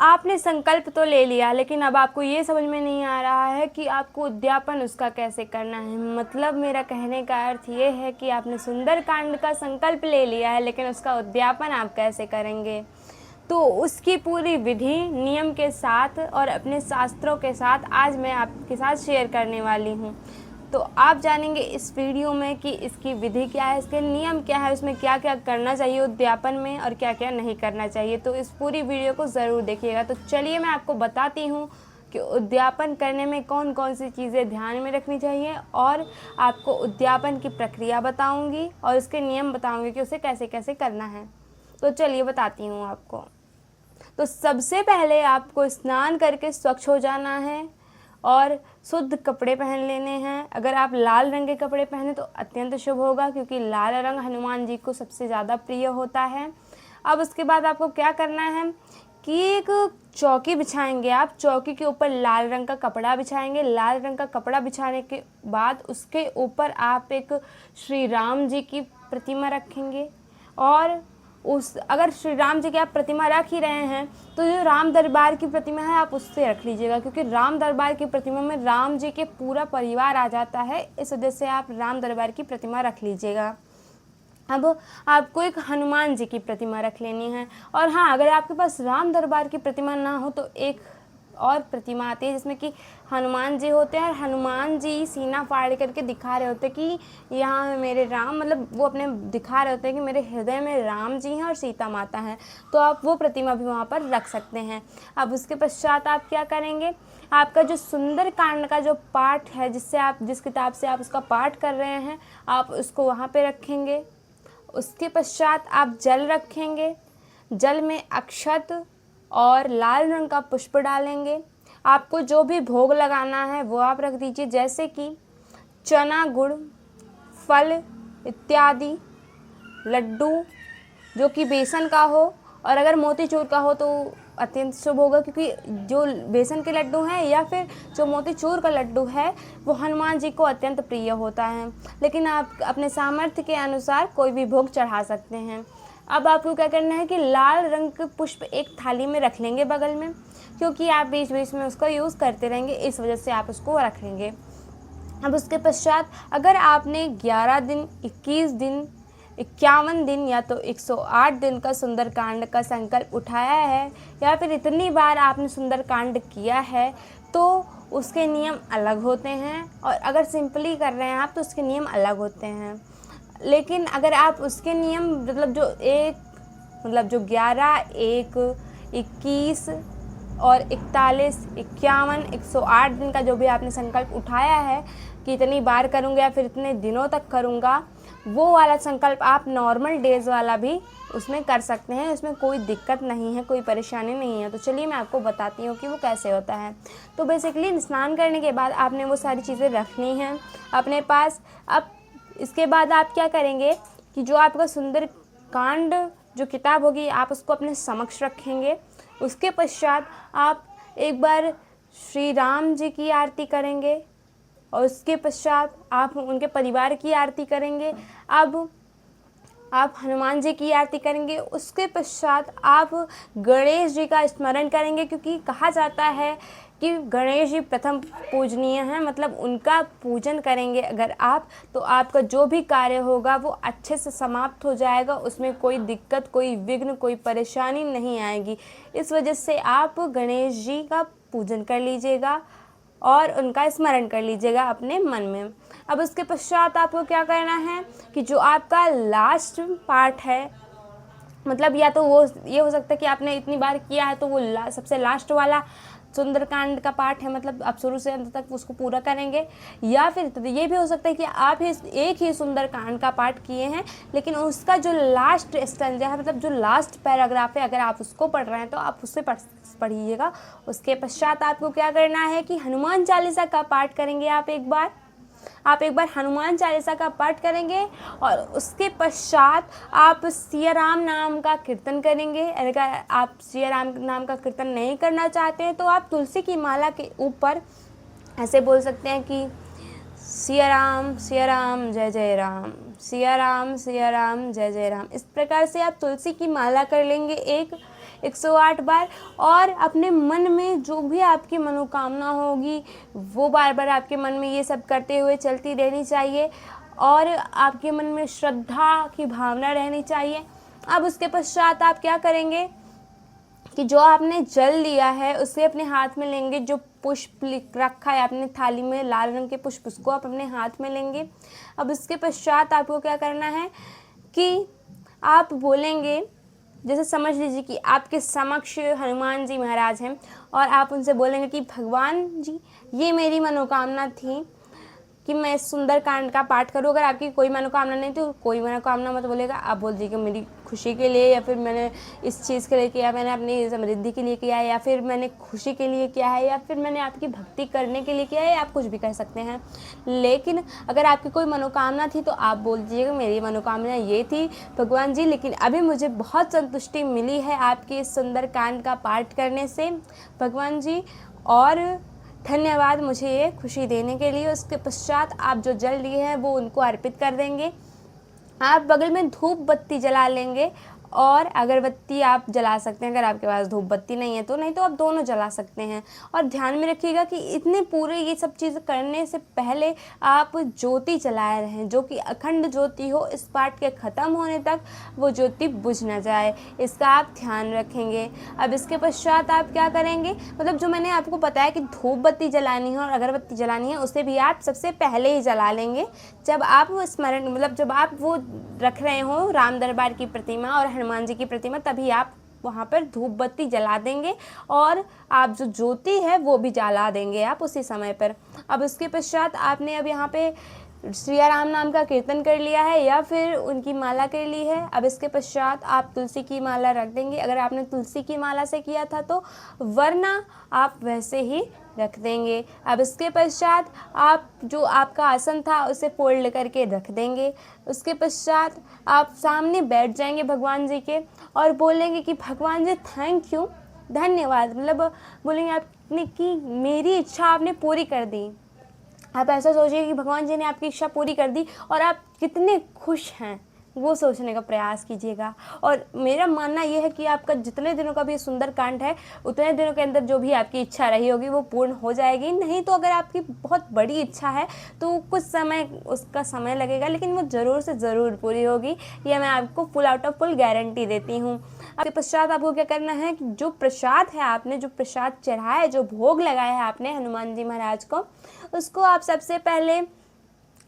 आपने संकल्प तो ले लिया, लेकिन अब आपको ये समझ में नहीं आ रहा है कि आपको उद्यापन उसका कैसे करना है। मतलब मेरा कहने का अर्थ ये है कि आपने सुंदरकांड का संकल्प ले लिया है, लेकिन उसका उद्यापन आप कैसे करेंगे। तो उसकी पूरी विधि नियम के साथ और अपने शास्त्रों के साथ आज मैं आपके साथ शेयर करने वाली हूँ। तो आप जानेंगे इस वीडियो में कि इसकी विधि क्या है, इसके नियम क्या है, उसमें क्या क्या करना चाहिए उद्यापन में और क्या क्या नहीं करना चाहिए। तो इस पूरी वीडियो को ज़रूर देखिएगा। तो चलिए मैं आपको बताती हूँ कि उद्यापन करने में कौन कौन सी चीज़ें ध्यान में रखनी चाहिए, और आपको उद्यापन की प्रक्रिया बताऊँगी और उसके नियम बताऊँगी कि उसे कैसे कैसे करना है। तो चलिए बताती हूँ आपको। तो सबसे पहले आपको स्नान करके स्वच्छ हो जाना है और शुद्ध कपड़े पहन लेने हैं। अगर आप लाल रंग के कपड़े पहने तो अत्यंत शुभ होगा, क्योंकि लाल रंग हनुमान जी को सबसे ज़्यादा प्रिय होता है। अब उसके बाद आपको क्या करना है कि एक चौकी बिछाएंगे। आप चौकी के ऊपर लाल रंग का कपड़ा बिछाएंगे। लाल रंग का कपड़ा बिछाने के बाद उसके ऊपर आप एक श्री राम जी की प्रतिमा रखेंगे, और उस अगर श्री राम जी की आप प्रतिमा रख ही रहे हैं तो जो राम दरबार की प्रतिमा है आप उससे रख लीजिएगा, क्योंकि राम दरबार की प्रतिमा में राम जी के पूरा परिवार आ जाता है। इस वजह से आप राम दरबार की प्रतिमा रख लीजिएगा। अब आपको एक हनुमान जी की प्रतिमा रख लेनी है। और हाँ, अगर आपके पास राम दरबार की प्रतिमा ना हो तो एक और प्रतिमा आती है जिसमें कि हनुमान जी होते हैं, और हनुमान जी सीना फाड़ करके दिखा रहे होते हैं कि यहाँ है मेरे राम, मतलब वो अपने दिखा रहे होते हैं कि मेरे हृदय में राम जी हैं और सीता माता हैं। तो आप वो प्रतिमा भी वहाँ पर रख सकते हैं। अब उसके पश्चात आप क्या करेंगे, आपका जो सुंदरकांड का जो पाठ है, जिससे आप जिस किताब से आप उसका पाठ कर रहे हैं, आप उसको वहाँ पे रखेंगे। उसके पश्चात आप जल रखेंगे। जल में अक्षत और लाल रंग का पुष्प डालेंगे। आपको जो भी भोग लगाना है वो आप रख दीजिए, जैसे कि चना गुड़, फल इत्यादि, लड्डू जो कि बेसन का हो, और अगर मोतीचूर का हो तो अत्यंत शुभ होगा, क्योंकि जो बेसन के लड्डू हैं या फिर जो मोतीचूर का लड्डू है वो हनुमान जी को अत्यंत प्रिय होता है। लेकिन आप अपने सामर्थ्य के अनुसार कोई भी भोग चढ़ा सकते हैं। अब आपको क्या करना है कि लाल रंग के पुष्प एक थाली में रख लेंगे बगल में, क्योंकि आप बीच बीच में उसका यूज़ करते रहेंगे, इस वजह से आप उसको रख लेंगे। अब उसके पश्चात अगर आपने 11 दिन, 21 दिन, 51 दिन या तो 108 दिन का सुंदरकांड का संकल्प उठाया है, या फिर इतनी बार आपने सुंदरकांड किया है, तो उसके नियम अलग होते हैं। और अगर सिंपली कर रहे हैं आप तो उसके नियम अलग होते हैं। लेकिन अगर आप उसके नियम मतलब जो 11, 1, 21 और 41, 51, 108 दिन का जो भी आपने संकल्प उठाया है कि इतनी बार करूँगा या फिर इतने दिनों तक करूँगा, वो वाला संकल्प आप नॉर्मल डेज़ वाला भी उसमें कर सकते हैं। उसमें कोई दिक्कत नहीं है, कोई परेशानी नहीं है। तो चलिए मैं आपको बताती हूँ कि वो कैसे होता है। तो बेसिकली स्नान करने के बाद आपने वो सारी चीज़ें रखनी हैं अपने पास। अब इसके बाद आप क्या करेंगे कि जो आपका सुंदरकांड जो किताब होगी आप उसको अपने समक्ष रखेंगे। उसके पश्चात आप एक बार श्री राम जी की आरती करेंगे, और उसके पश्चात आप उनके परिवार की आरती करेंगे। अब आप हनुमान जी की आरती करेंगे। उसके पश्चात आप गणेश जी का स्मरण करेंगे, क्योंकि कहा जाता है कि गणेश जी प्रथम पूजनीय हैं, मतलब उनका पूजन करेंगे अगर आप, तो आपका जो भी कार्य होगा वो अच्छे से समाप्त हो जाएगा। उसमें कोई दिक्कत, कोई विघ्न, कोई परेशानी नहीं आएगी। इस वजह से आप गणेश जी का पूजन कर लीजिएगा और उनका स्मरण कर लीजिएगा अपने मन में। अब उसके पश्चात आपको क्या करना है कि जो आपका लास्ट पार्ट है, मतलब या तो वो ये हो सकता है कि आपने इतनी बार किया है तो वो सबसे लास्ट वाला सुंदरकांड का पार्ट है, मतलब आप शुरू से अंत तक उसको पूरा करेंगे। या फिर तो ये भी हो सकता है कि आप एक ही सुंदरकांड का पार्ट किए हैं, लेकिन उसका जो लास्ट स्टैंजा है, मतलब जो लास्ट पैराग्राफ है, अगर आप उसको पढ़ रहे हैं तो आप उससे पढ़िएगा। उसके पश्चात आपको क्या करना है कि हनुमान चालीसा का पाठ करेंगे। आप एक बार हनुमान चालीसा का पाठ करेंगे, और उसके पश्चात आप सिया राम नाम का कीर्तन करेंगे। अगर आप सिया राम नाम का कीर्तन नहीं करना चाहते हैं तो आप तुलसी की माला के ऊपर ऐसे बोल सकते हैं कि सिया राम जय जय राम, सिया राम जय जय राम। इस प्रकार से आप तुलसी की माला कर लेंगे 108 बार, और अपने मन में जो भी आपकी मनोकामना होगी वो बार बार आपके मन में ये सब करते हुए चलती रहनी चाहिए, और आपके मन में श्रद्धा की भावना रहनी चाहिए। अब उसके पश्चात आप क्या करेंगे कि जो आपने जल लिया है उसे अपने हाथ में लेंगे, जो पुष्प रखा है आपने थाली में लाल रंग के पुष्प, उसको आप अपने हाथ में लेंगे। अब इसके पश्चात आपको क्या करना है कि आप बोलेंगे, जैसे समझ लीजिए कि आपके समक्ष हनुमान जी महाराज हैं और आप उनसे बोलेंगे कि भगवान जी, ये मेरी मनोकामना थी कि मैं इस सुंदरकांड का पाठ करूं। अगर आपकी कोई मनोकामना नहीं तो कोई मनोकामना मत बोलेगा, आप बोल दीजिएगा मेरी खुशी के लिए, या फिर मैंने इस चीज़ के लिए किया, मैंने अपनी समृद्धि के लिए किया है, या फिर मैंने खुशी के लिए किया है, या फिर मैंने आपकी भक्ति करने के लिए किया है, आप कुछ भी कर सकते हैं। लेकिन अगर आपकी कोई मनोकामना थी तो आप बोल दीजिएगा मेरी मनोकामना ये थी भगवान जी, लेकिन अभी मुझे बहुत संतुष्टि मिली है आपके इस सुंदरकांड का पाठ करने से भगवान जी, और धन्यवाद मुझे ये खुशी देने के लिए। उसके पश्चात आप जो जल लिए हैं वो उनको अर्पित कर देंगे। आप बगल में धूप बत्ती जला लेंगे और अगरबत्ती आप जला सकते हैं, अगर आपके पास धूप बत्ती नहीं है तो, नहीं तो आप दोनों जला सकते हैं। और ध्यान में रखिएगा कि इतने पूरे ये सब चीज़ करने से पहले आप ज्योति जलाए रहें, जो कि अखंड ज्योति हो, इस पाठ के ख़त्म होने तक वो ज्योति बुझ ना जाए, इसका आप ध्यान रखेंगे। अब इसके पश्चात आप क्या करेंगे, मतलब जो मैंने आपको बताया कि धूप बत्ती जलानी है और अगरबत्ती जलानी है, उसे भी आप सबसे पहले ही जला लेंगे जब आप वो स्मरण, मतलब जब आप वो रख रहे हो राम दरबार की प्रतिमा और हनुमान जी की प्रतिमा, तभी आप वहाँ पर धूप बत्ती जला देंगे और आप जो ज्योति है वो भी जला देंगे आप उसी समय पर। अब उसके पश्चात आपने अब यहाँ पे श्रिया राम नाम का कीर्तन कर लिया है या फिर उनकी माला कर ली है। अब इसके पश्चात आप तुलसी की माला रख देंगे, अगर आपने तुलसी की माला से किया था तो, वरना आप वैसे ही रख देंगे। अब इसके पश्चात आप जो आपका आसन था उसे फोल्ड करके रख देंगे। उसके पश्चात आप सामने बैठ जाएंगे भगवान जी के और बोलेंगे कि भगवान जी थैंक यू, धन्यवाद, मतलब बोलेंगे आपने कि मेरी इच्छा आपने पूरी कर दी। आप ऐसा सोचिए कि भगवान जी ने आपकी इच्छा पूरी कर दी और आप कितने खुश हैं, वो सोचने का प्रयास कीजिएगा। और मेरा मानना ये है कि आपका जितने दिनों का भी सुंदर कांड है, उतने दिनों के अंदर जो भी आपकी इच्छा रही होगी वो पूर्ण हो जाएगी। नहीं तो अगर आपकी बहुत बड़ी इच्छा है तो कुछ समय उसका समय लगेगा, लेकिन वो ज़रूर से ज़रूर पूरी होगी, यह मैं आपको full out of full guarantee देती हूँ। उसके पश्चात आपको क्या करना है कि जो प्रसाद है, आपने जो प्रसाद चढ़ाया है, जो भोग लगाया है आपने हनुमान जी महाराज को, उसको आप सबसे पहले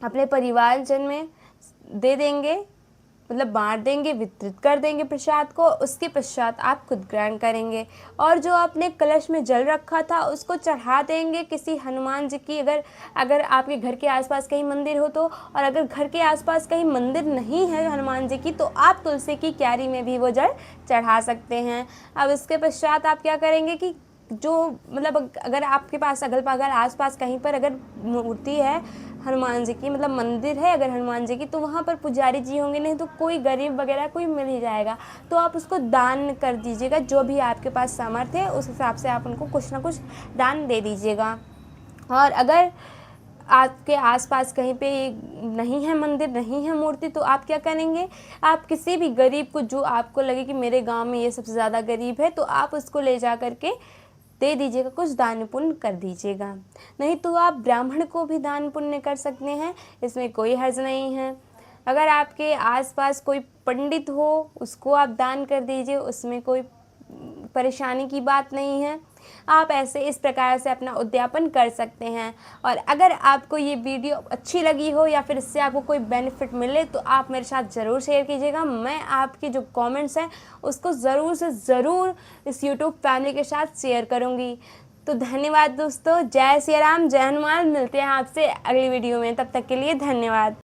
अपने परिवारजन में दे देंगे, मतलब बांट देंगे, वितरित कर देंगे प्रसाद को। उसके पश्चात आप खुद ग्रहण करेंगे और जो आपने कलश में जल रखा था उसको चढ़ा देंगे किसी हनुमान जी की, अगर आपके घर के आसपास कहीं मंदिर हो तो, और अगर घर के आसपास कहीं मंदिर नहीं है हनुमान जी की तो आप तुलसी की क्यारी में भी वो जल चढ़ा सकते हैं। अब इसके पश्चात आप क्या करेंगे कि जो मतलब अगर आपके पास अगल बगल आसपास कहीं पर अगर मूर्ति है हनुमान जी की, मतलब मंदिर है अगर हनुमान जी की, तो वहाँ पर पुजारी जी होंगे, नहीं तो कोई गरीब वगैरह कोई मिल ही जाएगा, तो आप उसको दान कर दीजिएगा। जो भी आपके पास सामर्थ्य है उस हिसाब से आप उनको कुछ ना कुछ दान दे दीजिएगा। और अगर आपके आसपास कहीं पे नहीं है मंदिर, नहीं है मूर्ति, तो आप क्या करेंगे, आप किसी भी गरीब को, जो आपको लगे कि मेरे गांव में ये सबसे ज़्यादा गरीब है, तो आप उसको ले जा करके दे दीजिएगा, कुछ दान पुण्य कर दीजिएगा। नहीं तो आप ब्राह्मण को भी दान पुण्य कर सकते हैं, इसमें कोई हर्ज नहीं है। अगर आपके आसपास कोई पंडित हो उसको आप दान कर दीजिए, उसमें कोई परेशानी की बात नहीं है। आप ऐसे इस प्रकार से अपना उद्यापन कर सकते हैं। और अगर आपको ये वीडियो अच्छी लगी हो या फिर इससे आपको कोई बेनिफिट मिले तो आप मेरे साथ ज़रूर शेयर कीजिएगा। मैं आपके जो कमेंट्स हैं उसको ज़रूर से ज़रूर इस यूट्यूब फैमिली के साथ शेयर करूँगी। तो धन्यवाद दोस्तों, जय श्री राम, जय हनुमान। मिलते हैं आपसे अगली वीडियो में, तब तक के लिए धन्यवाद।